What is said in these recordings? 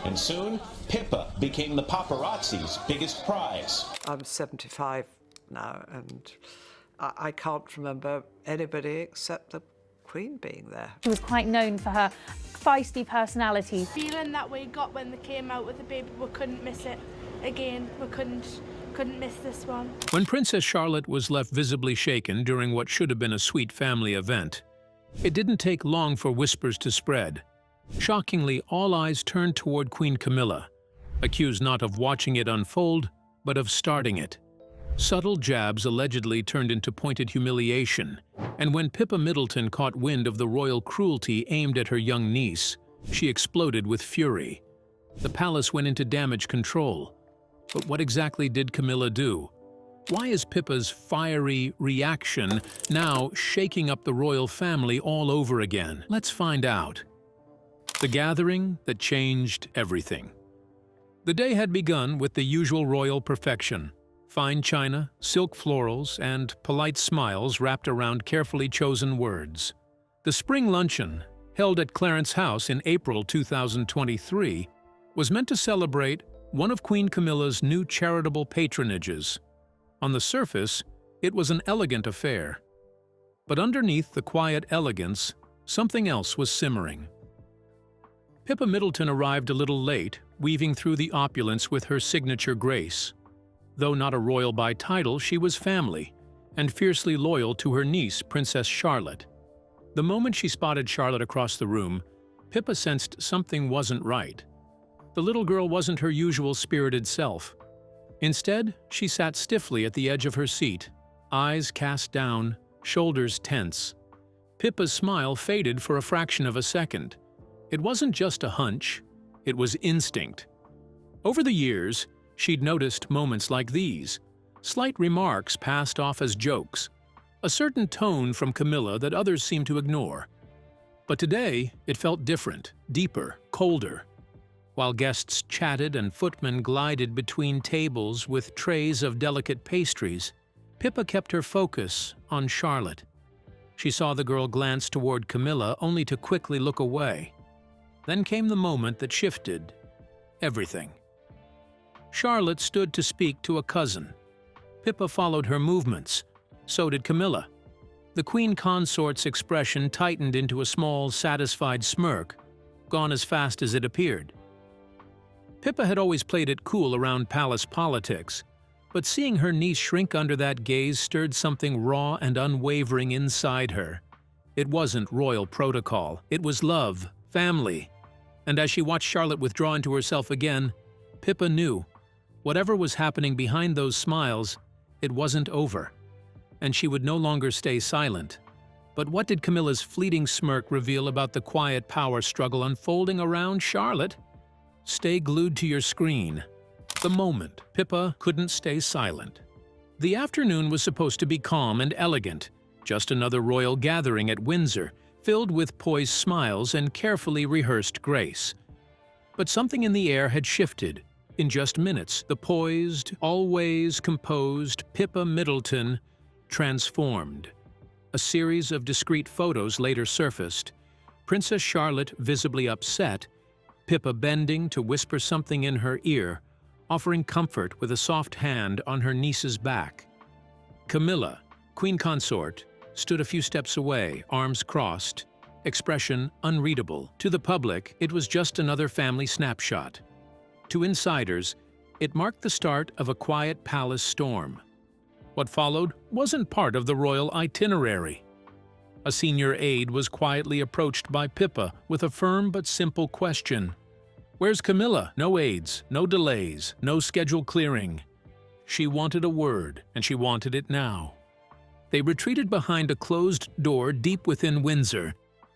And soon, Pippa became the paparazzi's biggest prize. I'm 75 now, and I can't remember anybody except the Queen being there. She was quite known for her feisty personality. Feeling that we got when they came out with the baby, we couldn't miss it again. We couldn't miss this one. When Princess Charlotte was left visibly shaken during what should have been a sweet family event, it didn't take long for whispers to spread. Shockingly, all eyes turned toward Queen Camilla, accused not of watching it unfold, but of starting it. Subtle jabs allegedly turned into pointed humiliation, and when Pippa Middleton caught wind of the royal cruelty aimed at her young niece, she exploded with fury. The palace went into damage control. But what exactly did Camilla do? Why is Pippa's fiery reaction now shaking up the royal family all over again? Let's find out. The gathering that changed everything. The day had begun with the usual royal perfection. Fine china, silk florals, and polite smiles wrapped around carefully chosen words. The Spring Luncheon, held at Clarence House in April 2023, was meant to celebrate one of Queen Camilla's new charitable patronages. On the surface, it was an elegant affair. But underneath the quiet elegance, something else was simmering. Pippa Middleton arrived a little late, weaving through the opulence with her signature grace. Though not a royal by title, she was family, and fiercely loyal to her niece, Princess Charlotte. The moment she spotted Charlotte across the room, Pippa sensed something wasn't right. The little girl wasn't her usual spirited self. Instead, she sat stiffly at the edge of her seat, eyes cast down, shoulders tense. Pippa's smile faded for a fraction of a second. It wasn't just a hunch, it was instinct. Over the years, she'd noticed moments like these, slight remarks passed off as jokes, a certain tone from Camilla that others seemed to ignore. But today, it felt different, deeper, colder. While guests chatted and footmen glided between tables with trays of delicate pastries, Pippa kept her focus on Charlotte. She saw the girl glance toward Camilla only to quickly look away. Then came the moment that shifted everything. Charlotte stood to speak to a cousin. Pippa followed her movements. So did Camilla. The queen consort's expression tightened into a small, satisfied smirk, gone as fast as it appeared. Pippa had always played it cool around palace politics, but seeing her niece shrink under that gaze stirred something raw and unwavering inside her. It wasn't royal protocol. It was love, family. And as she watched Charlotte withdraw into herself again, Pippa knew. Whatever was happening behind those smiles, it wasn't over. And she would no longer stay silent. But what did Camilla's fleeting smirk reveal about the quiet power struggle unfolding around Charlotte? Stay glued to your screen. The moment, Pippa couldn't stay silent. The afternoon was supposed to be calm and elegant, just another royal gathering at Windsor, filled with poised smiles and carefully rehearsed grace. But something in the air had shifted. In just minutes, the poised, always composed Pippa Middleton transformed. A series of discreet photos later surfaced. Princess Charlotte visibly upset, Pippa bending to whisper something in her ear, offering comfort with a soft hand on her niece's back. Camilla, queen consort, stood a few steps away, arms crossed, expression unreadable. To the public, it was just another family snapshot. To insiders, it marked the start of a quiet palace storm. What followed wasn't part of the royal itinerary. A senior aide was quietly approached by Pippa with a firm but simple question. "Where's Camilla?" No aides, no delays, no schedule clearing. She wanted a word, and she wanted it now. They retreated behind a closed door deep within Windsor,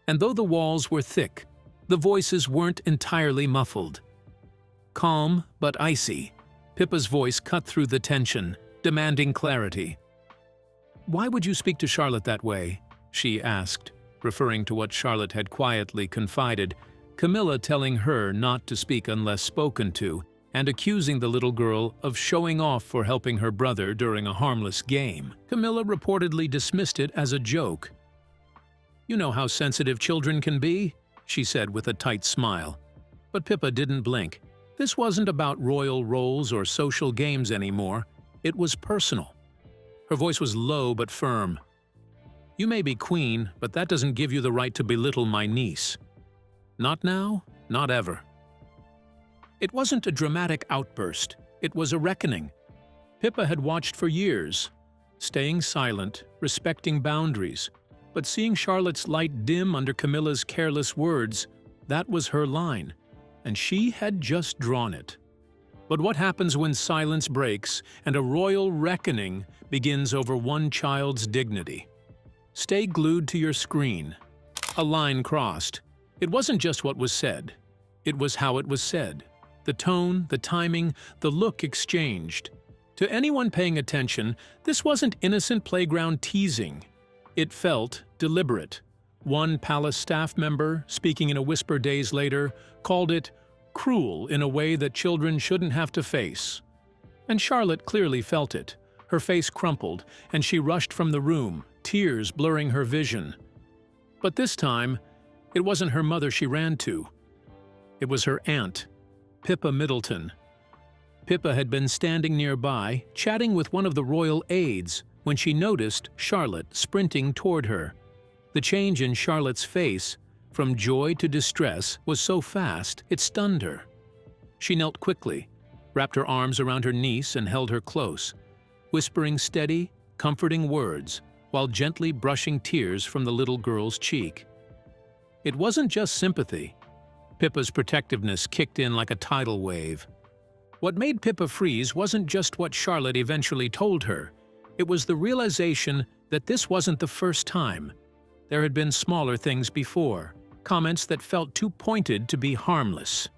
and though the walls were thick, the voices weren't entirely muffled. Calm but icy, Pippa's voice cut through the tension, demanding clarity. "Why would you speak to Charlotte that way?" she asked, referring to what Charlotte had quietly confided, Camilla telling her not to speak unless spoken to, and accusing the little girl of showing off for helping her brother during a harmless game. Camilla reportedly dismissed it as a joke. "You know how sensitive children can be," she said with a tight smile. But Pippa didn't blink. This wasn't about royal roles or social games anymore. It was personal. Her voice was low but firm. "You may be queen, but that doesn't give you the right to belittle my niece. Not now, not ever." It wasn't a dramatic outburst. It was a reckoning. Pippa had watched for years, staying silent, respecting boundaries. But seeing Charlotte's light dim under Camilla's careless words, that was her line, and she had just drawn it. But what happens when silence breaks and a royal reckoning begins over one child's dignity? Stay glued to your screen. A line crossed. It wasn't just what was said. It was how it was said. The tone, the timing, the look exchanged. To anyone paying attention, this wasn't innocent playground teasing. It felt deliberate. One palace staff member, speaking in a whisper days later, called it cruel in a way that children shouldn't have to face. And Charlotte clearly felt it. Her face crumpled, and she rushed from the room, tears blurring her vision. But this time, it wasn't her mother she ran to. It was her aunt, Pippa Middleton. Pippa had been standing nearby, chatting with one of the royal aides, when she noticed Charlotte sprinting toward her. The change in Charlotte's face, from joy to distress, was so fast it stunned her. She knelt quickly, wrapped her arms around her niece and held her close, whispering steady, comforting words while gently brushing tears from the little girl's cheek. It wasn't just sympathy. Pippa's protectiveness kicked in like a tidal wave. What made Pippa freeze wasn't just what Charlotte eventually told her. It was the realization that this wasn't the first time. There had been smaller things before, comments that felt too pointed to be harmless.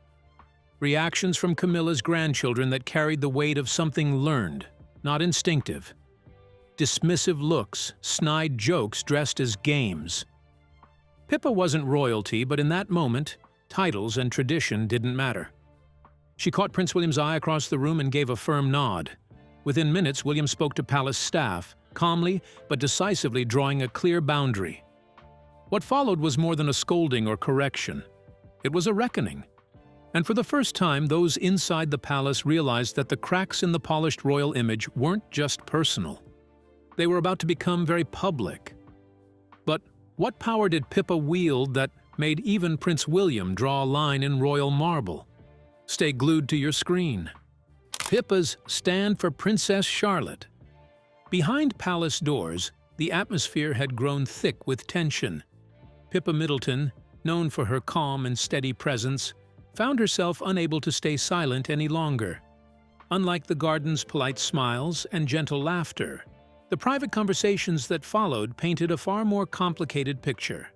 Reactions from Camilla's grandchildren that carried the weight of something learned, not instinctive. Dismissive looks, snide jokes dressed as games. Pippa wasn't royalty, but in that moment, titles and tradition didn't matter. She caught Prince William's eye across the room and gave a firm nod. Within minutes, William spoke to palace staff, calmly but decisively drawing a clear boundary. What followed was more than a scolding or correction. It was a reckoning. And for the first time, those inside the palace realized that the cracks in the polished royal image weren't just personal. They were about to become very public. But what power did Pippa wield that made even Prince William draw a line in royal marble? Stay glued to your screen. Pippa's stand for Princess Charlotte. Behind palace doors, the atmosphere had grown thick with tension. Pippa Middleton, known for her calm and steady presence, found herself unable to stay silent any longer. Unlike the garden's polite smiles and gentle laughter, the private conversations that followed painted a far more complicated picture.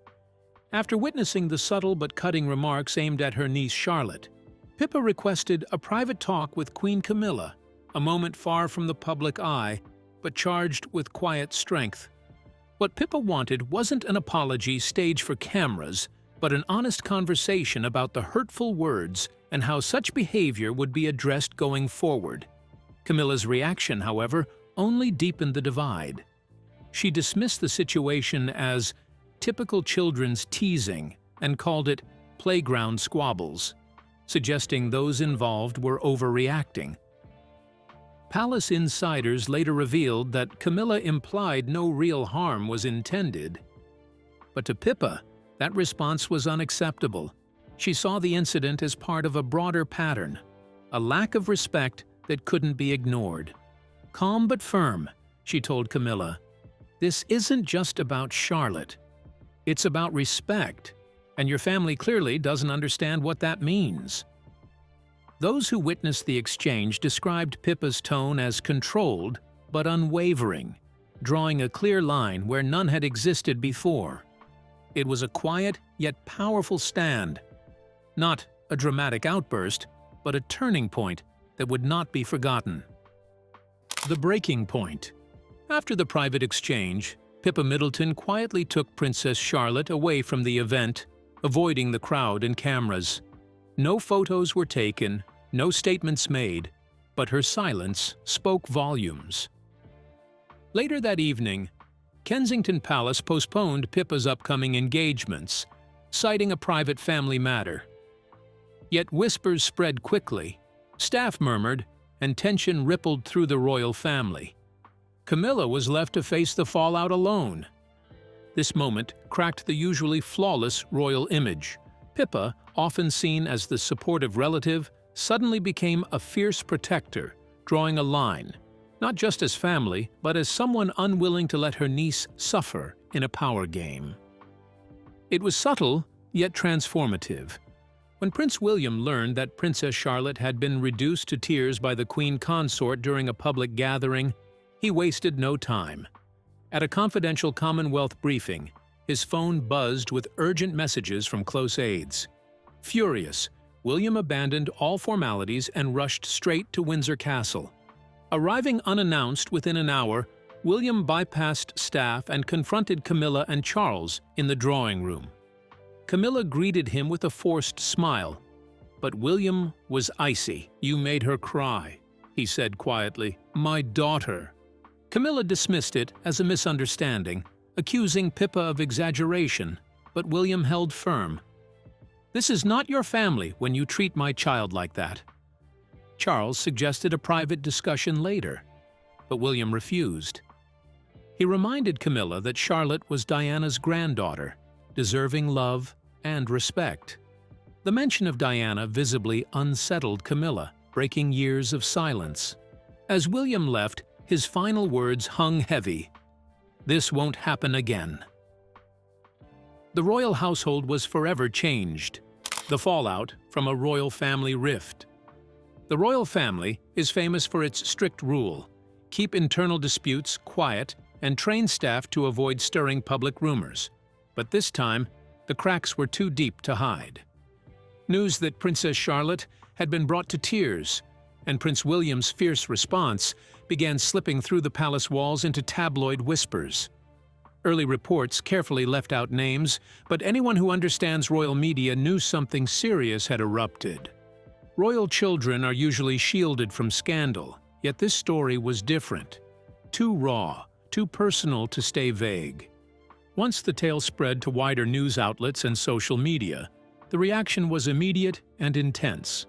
After witnessing the subtle but cutting remarks aimed at her niece Charlotte, Pippa requested a private talk with Queen Camilla, a moment far from the public eye, but charged with quiet strength. What Pippa wanted wasn't an apology staged for cameras, but an honest conversation about the hurtful words and how such behavior would be addressed going forward. Camilla's reaction, however, only deepened the divide. She dismissed the situation as typical children's teasing and called it playground squabbles, suggesting those involved were overreacting. Palace insiders later revealed that Camilla implied no real harm was intended. But to Pippa, that response was unacceptable. She saw the incident as part of a broader pattern, a lack of respect that couldn't be ignored. Calm but firm, she told Camilla, "This isn't just about Charlotte. It's about respect, and your family clearly doesn't understand what that means." Those who witnessed the exchange described Pippa's tone as controlled but unwavering, drawing a clear line where none had existed before. It was a quiet yet powerful stand, not a dramatic outburst, but a turning point that would not be forgotten. The breaking point. After the private exchange, Pippa Middleton quietly took Princess Charlotte away from the event, avoiding the crowd and cameras. No photos were taken, no statements made, but her silence spoke volumes. Later that evening, Kensington Palace postponed Pippa's upcoming engagements, citing a private family matter. Yet whispers spread quickly, staff murmured, and tension rippled through the royal family. Camilla was left to face the fallout alone. This moment cracked the usually flawless royal image. Pippa, often seen as the supportive relative, suddenly became a fierce protector, drawing a line, not just as family, but as someone unwilling to let her niece suffer in a power game. It was subtle, yet transformative. When Prince William learned that Princess Charlotte had been reduced to tears by the Queen Consort during a public gathering, he wasted no time. At a confidential Commonwealth briefing, his phone buzzed with urgent messages from close aides. Furious, William abandoned all formalities and rushed straight to Windsor Castle. Arriving unannounced within an hour, William bypassed staff and confronted Camilla and Charles in the drawing room. Camilla greeted him with a forced smile, but William was icy. "You made her cry," he said quietly. "My daughter." Camilla dismissed it as a misunderstanding, accusing Pippa of exaggeration, but William held firm. "This is not your family when you treat my child like that." Charles suggested a private discussion later, but William refused. He reminded Camilla that Charlotte was Diana's granddaughter, deserving love and respect. The mention of Diana visibly unsettled Camilla, breaking years of silence. As William left, his final words hung heavy. "This won't happen again." The royal household was forever changed, the fallout from a royal family rift. The royal family is famous for its strict rule: keep internal disputes quiet and train staff to avoid stirring public rumors. But this time, the cracks were too deep to hide. News that Princess Charlotte had been brought to tears, and Prince William's fierce response began slipping through the palace walls into tabloid whispers. Early reports carefully left out names, but anyone who understands royal media knew something serious had erupted. Royal children are usually shielded from scandal, yet this story was different. Too raw, too personal to stay vague. Once the tale spread to wider news outlets and social media, the reaction was immediate and intense.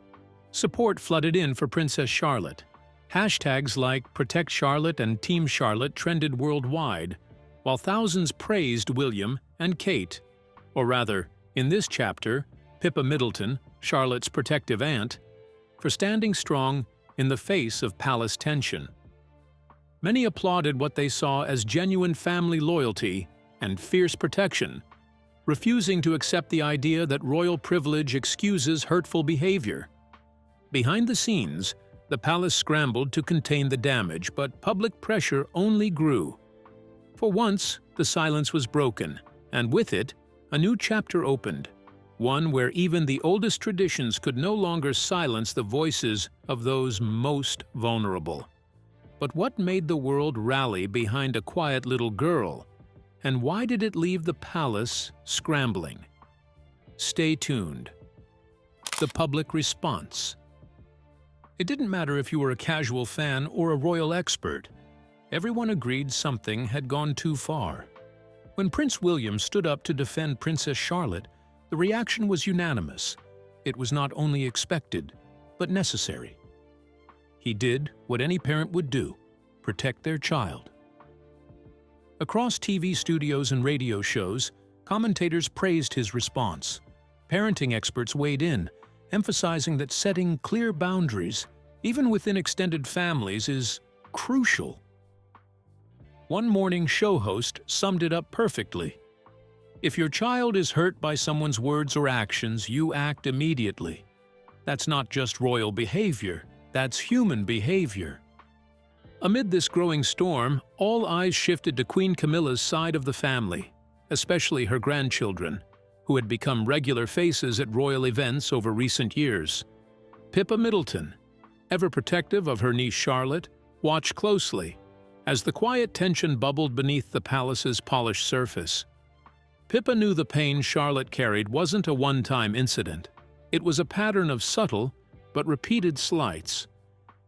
Support flooded in for Princess Charlotte. Hashtags like Protect Charlotte and Team Charlotte trended worldwide, while thousands praised William and Kate, or rather, in this chapter, Pippa Middleton, Charlotte's protective aunt, for standing strong in the face of palace tension. Many applauded what they saw as genuine family loyalty and fierce protection, refusing to accept the idea that royal privilege excuses hurtful behavior. Behind the scenes, the palace scrambled to contain the damage, but public pressure only grew. For once, the silence was broken, and with it, a new chapter opened, one where even the oldest traditions could no longer silence the voices of those most vulnerable. But what made the world rally behind a quiet little girl? And why did it leave the palace scrambling? Stay tuned. The public response. It didn't matter if you were a casual fan or a royal expert. Everyone agreed something had gone too far. When Prince William stood up to defend Princess Charlotte, the reaction was unanimous. It was not only expected, but necessary. He did what any parent would do: protect their child. Across TV studios and radio shows, commentators praised his response. Parenting experts weighed in, emphasizing that setting clear boundaries, even within extended families, is crucial. One morning show host summed it up perfectly. "If your child is hurt by someone's words or actions, you act immediately. That's not just royal behavior, that's human behavior." Amid this growing storm, all eyes shifted to Queen Camilla's side of the family, especially her grandchildren, who had become regular faces at royal events over recent years. Pippa Middleton, ever protective of her niece Charlotte, watched closely as the quiet tension bubbled beneath the palace's polished surface. Pippa knew the pain Charlotte carried wasn't a one-time incident. It was a pattern of subtle but repeated slights.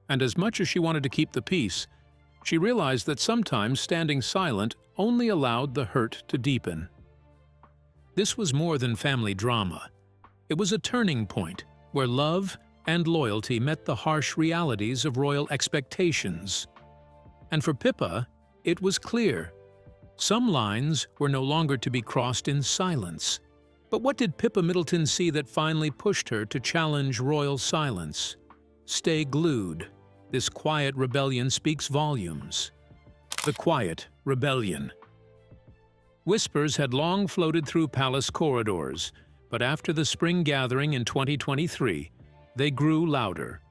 And as much as she wanted to keep the peace, she realized that sometimes standing silent only allowed the hurt to deepen. This was more than family drama. It was a turning point, where love and loyalty met the harsh realities of royal expectations. And for Pippa, it was clear. Some lines were no longer to be crossed in silence. But what did Pippa Middleton see that finally pushed her to challenge royal silence? Stay glued. This quiet rebellion speaks volumes. The quiet rebellion. Whispers had long floated through palace corridors, but after the spring gathering in 2023, they grew louder,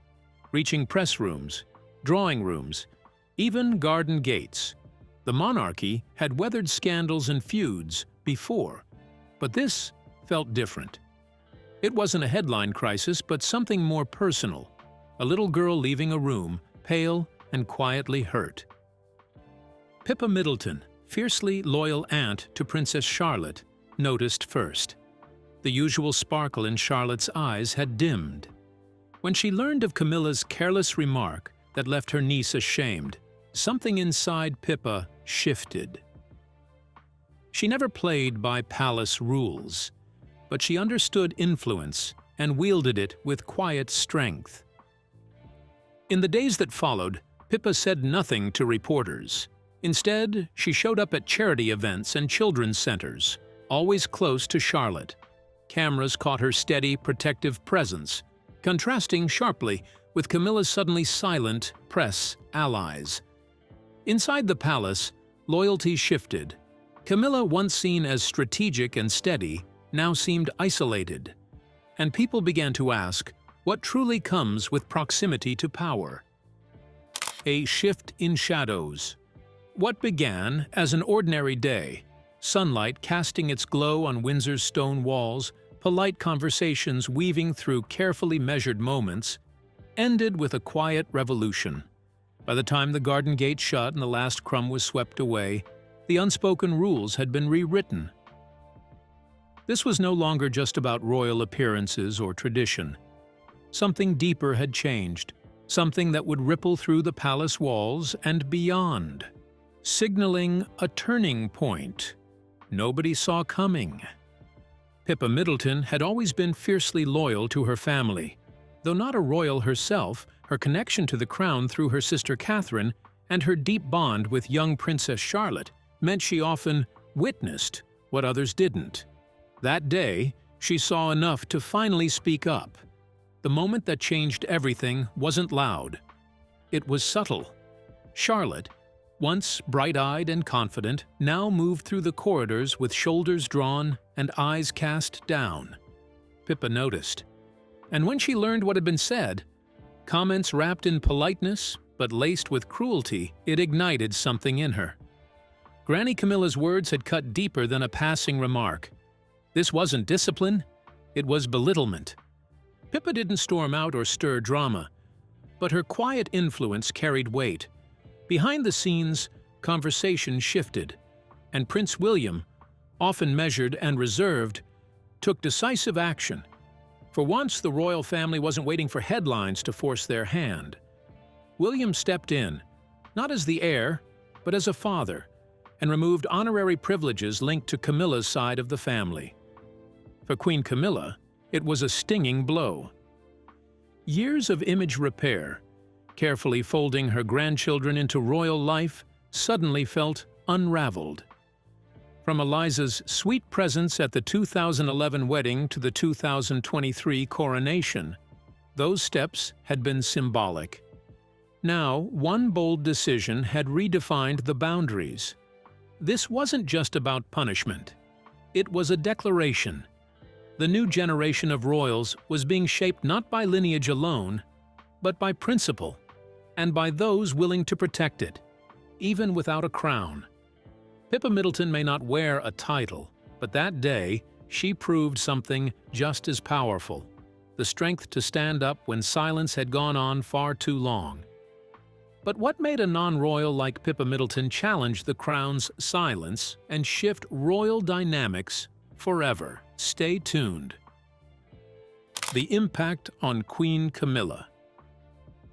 reaching press rooms, drawing rooms, even garden gates. The monarchy had weathered scandals and feuds before, but this felt different. It wasn't a headline crisis, but something more personal. A little girl leaving a room, pale and quietly hurt. Pippa Middleton, fiercely loyal aunt to Princess Charlotte, noticed first. The usual sparkle in Charlotte's eyes had dimmed. When she learned of Camilla's careless remark that left her niece ashamed, something inside Pippa shifted. She never played by palace rules, but she understood influence and wielded it with quiet strength. In the days that followed, Pippa said nothing to reporters. Instead, she showed up at charity events and children's centers, always close to Charlotte. Cameras caught her steady, protective presence, contrasting sharply with Camilla's suddenly silent press allies. Inside the palace, loyalty shifted. Camilla, once seen as strategic and steady, now seemed isolated. And people began to ask, what truly comes with proximity to power? A shift in shadows. What began as an ordinary day, sunlight casting its glow on Windsor's stone walls, polite conversations weaving through carefully measured moments, ended with a quiet revolution. By the time the garden gate shut and the last crumb was swept away, the unspoken rules had been rewritten. This was no longer just about royal appearances or tradition. Something deeper had changed, something that would ripple through the palace walls and beyond, signaling a turning point nobody saw coming. Pippa Middleton had always been fiercely loyal to her family. Though not a royal herself, her connection to the crown through her sister Catherine and her deep bond with young Princess Charlotte meant she often witnessed what others didn't. That day, she saw enough to finally speak up. The moment that changed everything wasn't loud. It was subtle. Charlotte, once bright-eyed and confident, now moved through the corridors with shoulders drawn and eyes cast down. Pippa noticed. And when she learned what had been said, comments wrapped in politeness but laced with cruelty, it ignited something in her. Granny Camilla's words had cut deeper than a passing remark. This wasn't discipline, it was belittlement. Pippa didn't storm out or stir drama, but her quiet influence carried weight. Behind the scenes, conversation shifted, and Prince William, often measured and reserved, took decisive action. For once, the royal family wasn't waiting for headlines to force their hand. William stepped in, not as the heir, but as a father, and removed honorary privileges linked to Camilla's side of the family. For Queen Camilla, it was a stinging blow. Years of image repair, carefully folding her grandchildren into royal life, suddenly felt unraveled. From Eliza's sweet presence at the 2011 wedding to the 2023 coronation, those steps had been symbolic. Now, one bold decision had redefined the boundaries. This wasn't just about punishment. It was a declaration. The new generation of royals was being shaped not by lineage alone, but by principle, and by those willing to protect it, even without a crown. Pippa Middleton may not wear a title, but that day she proved something just as powerful: the strength to stand up when silence had gone on far too long. But what made a non-royal like Pippa Middleton challenge the crown's silence and shift royal dynamics forever? Stay tuned. The impact on Queen Camilla.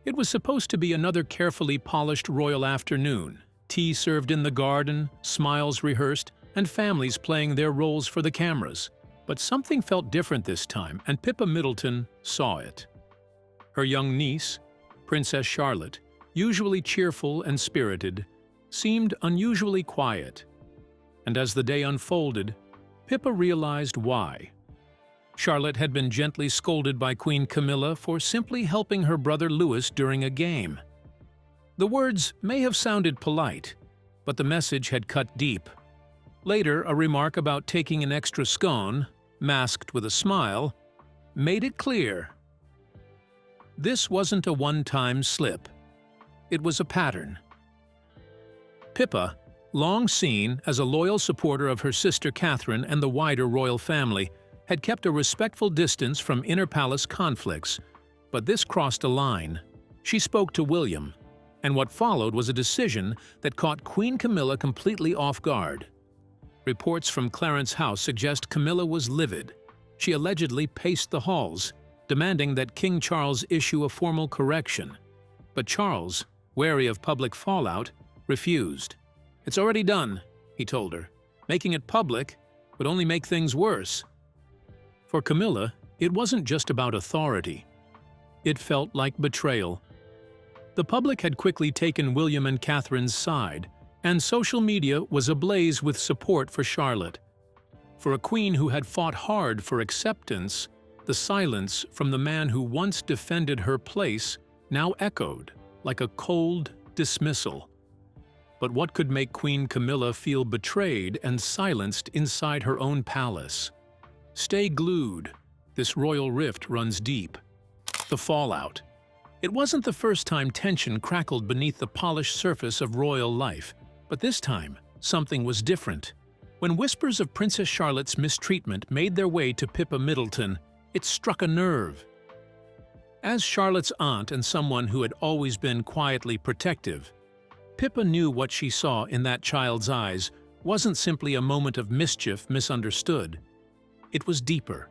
It was supposed to be another carefully polished royal afternoon. Tea served in the garden, smiles rehearsed, and families playing their roles for the cameras. But something felt different this time, and Pippa Middleton saw it. Her young niece, Princess Charlotte, usually cheerful and spirited, seemed unusually quiet. And as the day unfolded, Pippa realized why. Charlotte had been gently scolded by Queen Camilla for simply helping her brother Louis during a game. The words may have sounded polite, but the message had cut deep. Later, a remark about taking an extra scone, masked with a smile, made it clear. This wasn't a one-time slip. It was a pattern. Pippa, long seen as a loyal supporter of her sister Catherine and the wider royal family, had kept a respectful distance from inter-palace conflicts, but this crossed a line. She spoke to William, and what followed was a decision that caught Queen Camilla completely off guard. Reports from Clarence House suggest Camilla was livid. She allegedly paced the halls, demanding that King Charles issue a formal correction. But Charles, wary of public fallout, refused. "It's already done," he told her. "Making it public would only make things worse." For Camilla, it wasn't just about authority. It felt like betrayal. The public had quickly taken William and Catherine's side, and social media was ablaze with support for Charlotte. For a queen who had fought hard for acceptance, the silence from the man who once defended her place now echoed like a cold dismissal. But what could make Queen Camilla feel betrayed and silenced inside her own palace? Stay glued. This royal rift runs deep. The fallout. It wasn't the first time tension crackled beneath the polished surface of royal life, but this time something was different. When whispers of Princess Charlotte's mistreatment made their way to Pippa Middleton, it struck a nerve. As Charlotte's aunt and someone who had always been quietly protective, Pippa knew what she saw in that child's eyes wasn't simply a moment of mischief misunderstood. It was deeper.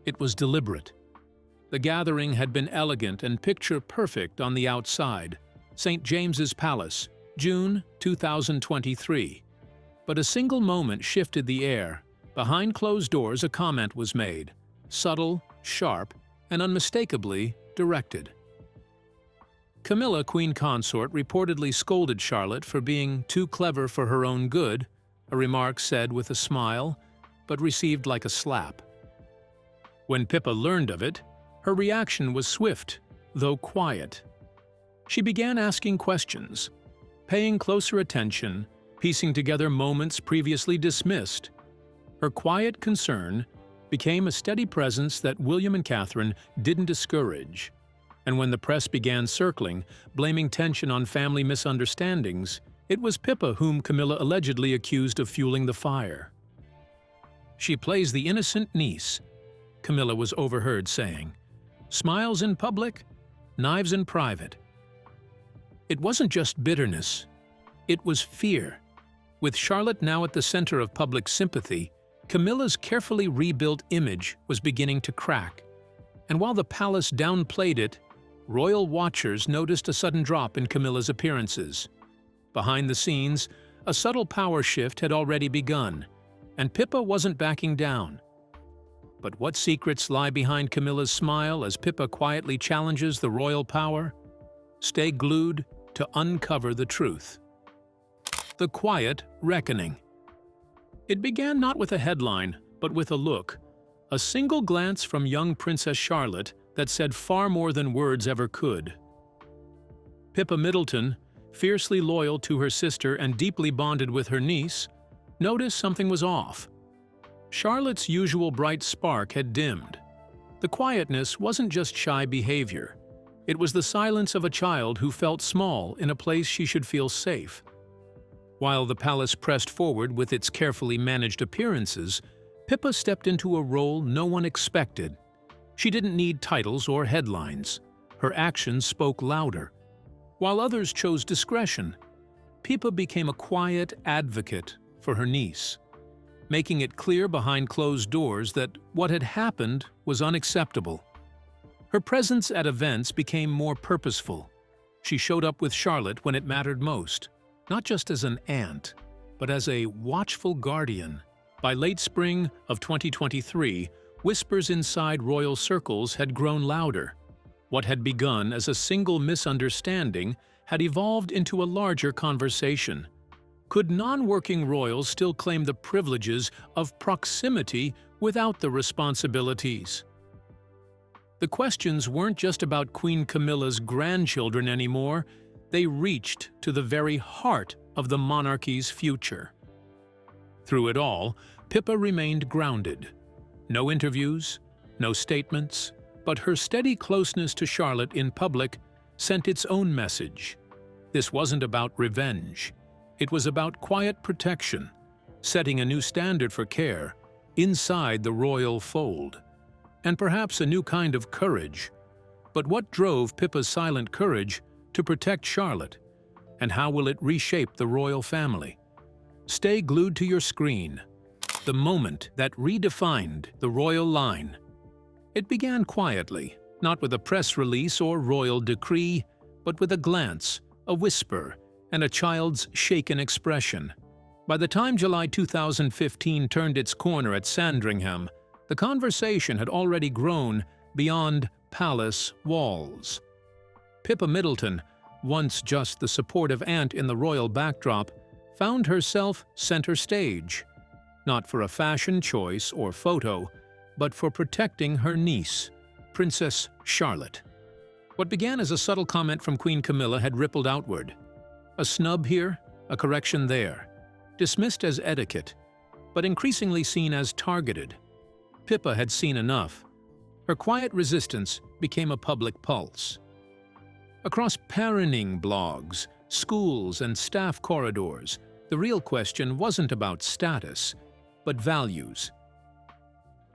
It was deliberate. The gathering had been elegant and picture-perfect on the outside, St. James's Palace, June 2023. But a single moment shifted the air. Behind closed doors, a comment was made, subtle, sharp, and unmistakably directed. Camilla, Queen Consort, reportedly scolded Charlotte for being too clever for her own good, a remark said with a smile, but received like a slap. When Pippa learned of it, her reaction was swift, though quiet. She began asking questions, paying closer attention, piecing together moments previously dismissed. Her quiet concern became a steady presence that William and Catherine didn't discourage. And when the press began circling, blaming tension on family misunderstandings, it was Pippa whom Camilla allegedly accused of fueling the fire. "She plays the innocent niece," Camilla was overheard saying. "Smiles in public, knives in private." It wasn't just bitterness. It was fear. With Charlotte now at the center of public sympathy, Camilla's carefully rebuilt image was beginning to crack. And while the palace downplayed it, royal watchers noticed a sudden drop in Camilla's appearances. Behind the scenes, a subtle power shift had already begun, and Pippa wasn't backing down. But what secrets lie behind Camilla's smile as Pippa quietly challenges the royal power? Stay glued to uncover the truth. The Quiet Reckoning. It began not with a headline, but with a look, a single glance from young Princess Charlotte that said far more than words ever could. Pippa Middleton, fiercely loyal to her sister and deeply bonded with her niece, noticed something was off. Charlotte's usual bright spark had dimmed. The quietness wasn't just shy behavior. It was the silence of a child who felt small in a place she should feel safe. While the palace pressed forward with its carefully managed appearances, Pippa stepped into a role no one expected. She didn't need titles or headlines. Her actions spoke louder. While others chose discretion, Pippa became a quiet advocate for her niece, making it clear behind closed doors that what had happened was unacceptable. Her presence at events became more purposeful. She showed up with Charlotte when it mattered most, not just as an aunt, but as a watchful guardian, By late spring of 2023, whispers inside royal circles had grown louder. What had begun as a single misunderstanding had evolved into a larger conversation. Could non-working royals still claim the privileges of proximity without the responsibilities? The questions weren't just about Queen Camilla's grandchildren anymore. They reached to the very heart of the monarchy's future. Through it all, Pippa remained grounded. No interviews, no statements, but her steady closeness to Charlotte in public sent its own message. This wasn't about revenge. It was about quiet protection, setting a new standard for care inside the royal fold. And perhaps a new kind of courage. But what drove Pippa's silent courage to protect Charlotte? And how will it reshape the royal family? Stay glued to your screen. The moment that redefined the royal line. It began quietly, not with a press release or royal decree, but with a glance, a whisper, and a child's shaken expression. By the time July 2015 turned its corner at Sandringham, the conversation had already grown beyond palace walls. Pippa Middleton, once just the supportive aunt in the royal backdrop, found herself center stage, not for a fashion choice or photo, but for protecting her niece, Princess Charlotte. What began as a subtle comment from Queen Camilla had rippled outward. A snub here, a correction there, dismissed as etiquette, but increasingly seen as targeted. Pippa had seen enough. Her quiet resistance became a public pulse. Across parenting blogs, schools, and staff corridors, the real question wasn't about status, but values.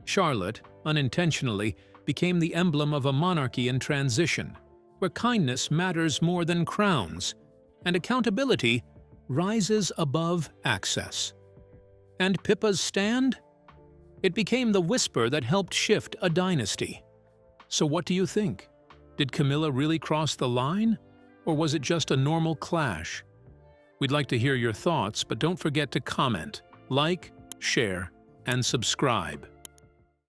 Charlotte, unintentionally, became the emblem of a monarchy in transition, where kindness matters more than crowns, and accountability rises above access. And Pippa's stand? It became the whisper that helped shift a dynasty. So what do you think? Did Camilla really cross the line? Or was it just a normal clash? We'd like to hear your thoughts, but don't forget to comment, like, share, and subscribe.